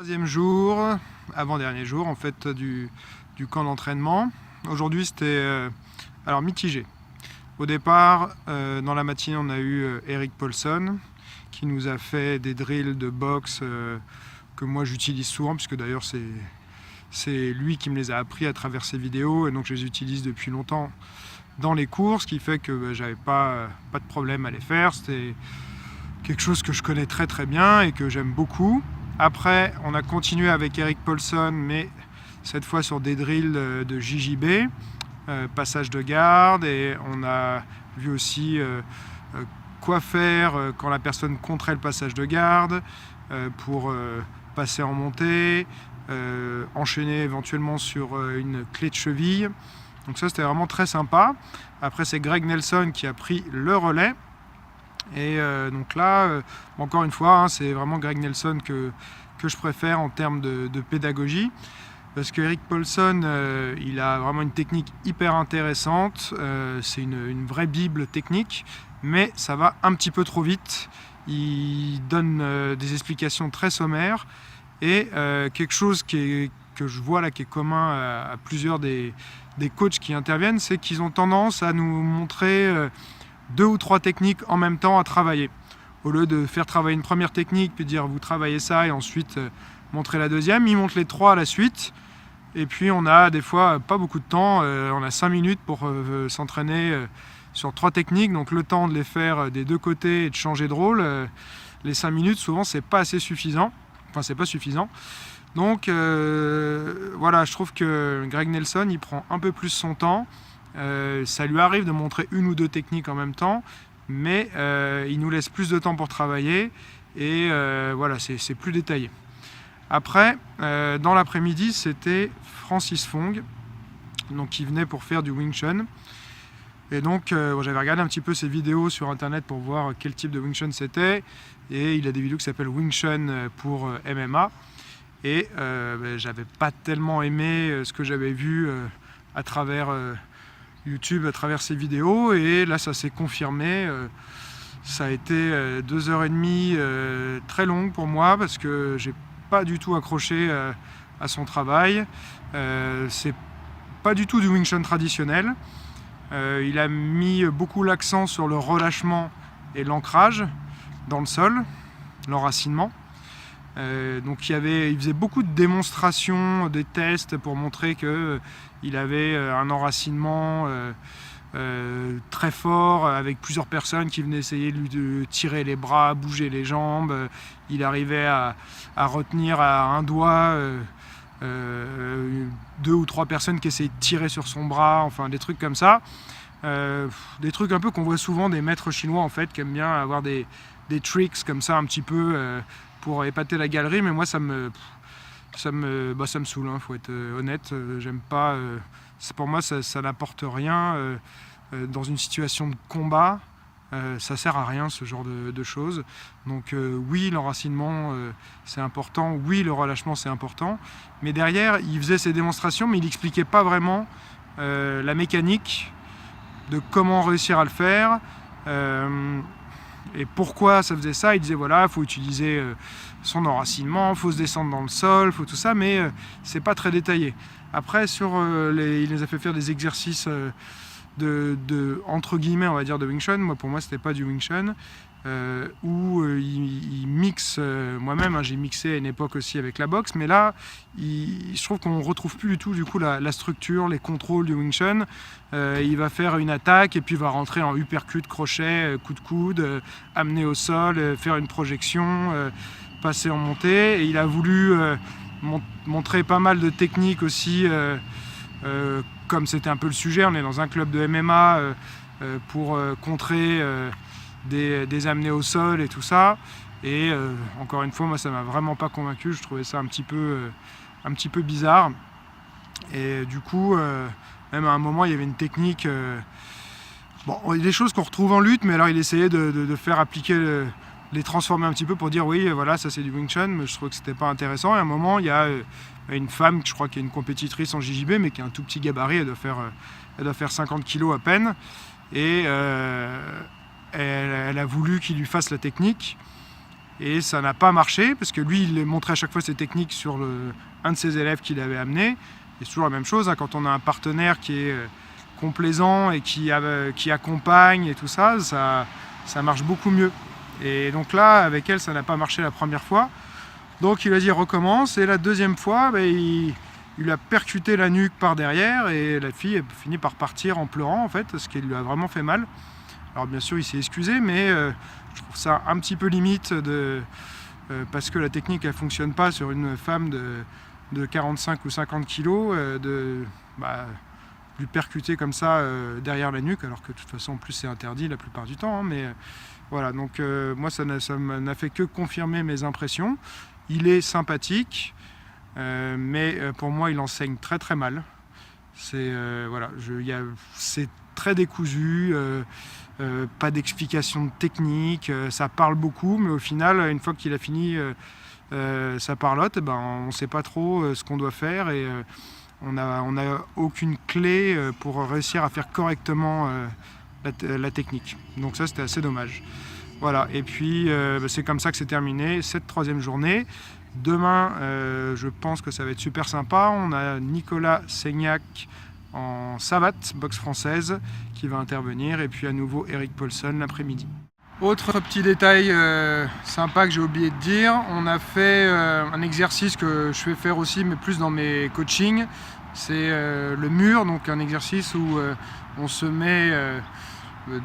Troisième jour, avant-dernier jour en fait du camp d'entraînement. Aujourd'hui c'était alors mitigé. Au départ, dans la matinée, on a eu Erik Paulson qui nous a fait des drills de boxe que moi j'utilise souvent, puisque d'ailleurs c'est lui qui me les a appris à travers ses vidéos, et donc je les utilise depuis longtemps dans les cours, ce qui fait que j'avais pas de problème à les faire. C'était quelque chose que je connais très bien et que j'aime beaucoup. Après, on a continué avec Erik Paulson, mais cette fois sur des drills de JJB, passage de garde, et on a vu aussi quoi faire quand la personne contrait le passage de garde pour passer en montée, enchaîner éventuellement sur une clé de cheville. Donc ça, c'était vraiment très sympa. Après, c'est Greg Nelson qui a pris le relais. Et donc là, encore une fois, hein, c'est vraiment Greg Nelson que je préfère en termes de pédagogie, parce que Erik Paulson, il a vraiment une technique hyper intéressante, c'est une vraie bible technique, mais ça va un petit peu trop vite. Il donne des explications très sommaires, et quelque chose que je vois là qui est commun à plusieurs des coachs qui interviennent, c'est qu'ils ont tendance à nous montrer 2 ou 3 techniques en même temps à travailler. Au lieu de faire travailler une première technique, puis dire vous travaillez ça et ensuite montrer la deuxième, ils montrent les 3 à la suite. Et puis on a des fois pas beaucoup de temps, on a 5 minutes pour s'entraîner sur 3 techniques, donc le temps de les faire des 2 côtés et de changer de rôle. Les 5 minutes, souvent c'est pas assez suffisant, enfin c'est pas suffisant. Donc voilà, je trouve que Greg Nelson il prend un peu plus son temps. Ça lui arrive de montrer 1 ou 2 techniques en même temps, mais il nous laisse plus de temps pour travailler, et voilà, c'est plus détaillé. Après, dans l'après-midi, c'était Francis Fong, donc, qui venait pour faire du Wing Chun. Et donc j'avais regardé un petit peu ses vidéos sur internet pour voir quel type de Wing Chun c'était, et il a des vidéos qui s'appellent Wing Chun pour MMA, et j'avais pas tellement aimé ce que j'avais vu à travers YouTube, à travers ses vidéos, et là ça s'est confirmé. Ça a été 2h30 très longues pour moi, parce que j'ai pas du tout accroché à son travail. C'est pas du tout du Wing Chun traditionnel. Il a mis beaucoup l'accent sur le relâchement et l'ancrage dans le sol, l'enracinement. Donc il faisait beaucoup de démonstrations, des tests pour montrer qu'il avait un enracinement très fort, avec plusieurs personnes qui venaient essayer de tirer les bras, bouger les jambes. Il arrivait à retenir à un doigt 2 ou 3 personnes qui essayaient de tirer sur son bras, enfin des trucs comme ça. Des trucs un peu qu'on voit souvent des maîtres chinois en fait, qui aiment bien avoir des tricks comme ça un petit peu pour épater la galerie, mais moi ça me saoule, hein, faut être honnête. J'aime pas, pour moi ça n'apporte rien dans une situation de combat. Ça sert à rien, ce genre de choses. Donc oui, l'enracinement c'est important, oui, le relâchement c'est important, mais derrière il faisait ses démonstrations, mais il n'expliquait pas vraiment la mécanique de comment réussir à le faire. Et pourquoi ça faisait ça. Il disait voilà, il faut utiliser son enracinement, il faut se descendre dans le sol, il faut tout ça, mais c'est pas très détaillé. Après, il les a fait faire des exercices entre guillemets, on va dire, de Wing Chun. Pour moi, c'était pas du Wing Chun, où il mixe, moi-même, hein, j'ai mixé à une époque aussi avec la boxe, mais là, je trouve qu'on retrouve plus du tout du coup la structure, les contrôles du Wing Chun. Il va faire une attaque et puis il va rentrer en uppercut, crochet, coup de coude, amener au sol, faire une projection, passer en montée. Et il a voulu montrer pas mal de techniques aussi, comme c'était un peu le sujet. On est dans un club de MMA pour contrer des amenés au sol et tout ça. Et encore une fois, moi ça m'a vraiment pas convaincu. Je trouvais ça un petit peu bizarre. Et du coup, même à un moment, il y avait une technique. Bon, il y a des choses qu'on retrouve en lutte, mais alors il essayait de faire appliquer, les transformer un petit peu pour dire oui, voilà, ça c'est du Wing Chun, mais je trouvais que c'était pas intéressant. Et à un moment, il y a une femme, je crois, qui est une compétitrice en JJB, mais qui a un tout petit gabarit, elle doit faire 50 kilos à peine. Et elle a voulu qu'il lui fasse la technique. Et ça n'a pas marché, parce que lui, il montrait à chaque fois ses techniques sur un de ses élèves qu'il avait amené. Et c'est toujours la même chose, hein, quand on a un partenaire qui est complaisant et qui accompagne et tout ça, ça marche beaucoup mieux. Et donc là, avec elle, ça n'a pas marché la première fois. Donc il a dit recommence, et la deuxième fois, il a percuté la nuque par derrière, et la fille a fini par partir en pleurant en fait, ce qui lui a vraiment fait mal. Alors bien sûr il s'est excusé, mais je trouve ça un petit peu limite parce que la technique elle fonctionne pas sur une femme de 45 ou 50 kilos, lui percuter comme ça derrière la nuque, alors que de toute façon en plus c'est interdit la plupart du temps, hein, mais voilà, donc moi ça n'a fait que confirmer mes impressions. Il est sympathique, mais pour moi il enseigne très très mal. C'est très décousu, pas d'explication technique, ça parle beaucoup, mais au final, une fois qu'il a fini sa parlotte, on ne sait pas trop ce qu'on doit faire, et on n'a aucune clé pour réussir à faire correctement la technique. Donc ça, c'était assez dommage. Voilà, et puis c'est comme ça que c'est terminé cette troisième journée. Demain, je pense que ça va être super sympa. On a Nicolas Seignac en savate, boxe française, qui va intervenir, et puis à nouveau Eric Paulson l'après-midi. Autre petit détail sympa que j'ai oublié de dire, on a fait un exercice que je fais faire aussi, mais plus dans mes coachings. C'est le mur, donc un exercice où on se met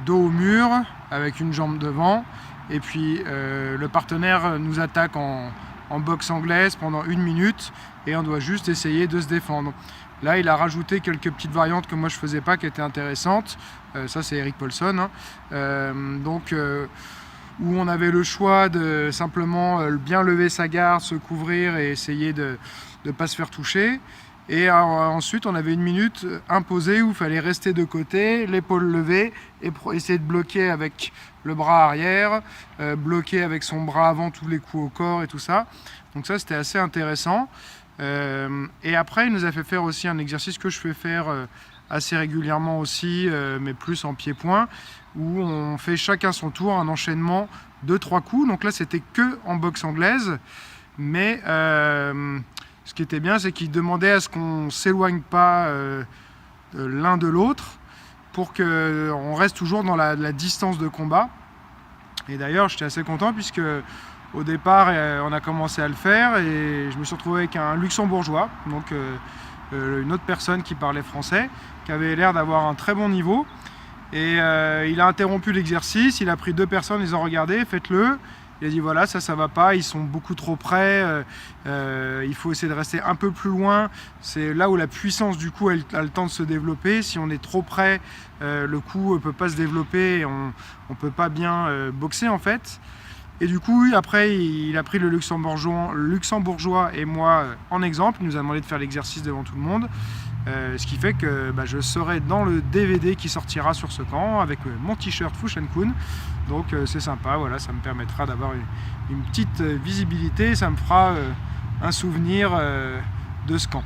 dos au mur avec une jambe devant, et puis le partenaire nous attaque en boxe anglaise pendant 1 minute, et on doit juste essayer de se défendre. Là, il a rajouté quelques petites variantes que moi je faisais pas, qui étaient intéressantes. Ça, c'est Eric Paulson, hein. Où on avait le choix de simplement bien lever sa garde, se couvrir et essayer de ne pas se faire toucher. Et ensuite, on avait 1 minute imposée où il fallait rester de côté, l'épaule levée, et essayer de bloquer avec le bras arrière, bloquer avec son bras avant tous les coups au corps et tout ça. Donc ça, c'était assez intéressant. Et après, il nous a fait faire aussi un exercice que je fais faire assez régulièrement aussi, mais plus en pied-point, où on fait chacun son tour, un enchaînement de 3 coups. Donc là, c'était que en boxe anglaise, mais ce qui était bien, c'est qu'il demandait à ce qu'on ne s'éloigne pas l'un de l'autre, pour qu'on reste toujours dans la distance de combat. Et d'ailleurs, j'étais assez content, puisque au départ, on a commencé à le faire, et je me suis retrouvé avec un luxembourgeois, donc une autre personne qui parlait français, qui avait l'air d'avoir un très bon niveau. Et il a interrompu l'exercice, il a pris 2 personnes, ils ont regardé, faites-le. Il a dit voilà, ça va pas, ils sont beaucoup trop près, il faut essayer de rester un peu plus loin. C'est là où la puissance du coup elle a le temps de se développer. Si on est trop près, le coup ne peut pas se développer, et on ne peut pas bien boxer en fait. Et du coup, après, il a pris le luxembourgeois et moi en exemple. Il nous a demandé de faire l'exercice devant tout le monde. Ce qui fait que je serai dans le DVD qui sortira sur ce camp avec mon t-shirt Fushan-kun. Donc c'est sympa, voilà, ça me permettra d'avoir une petite visibilité. Ça me fera un souvenir de ce camp.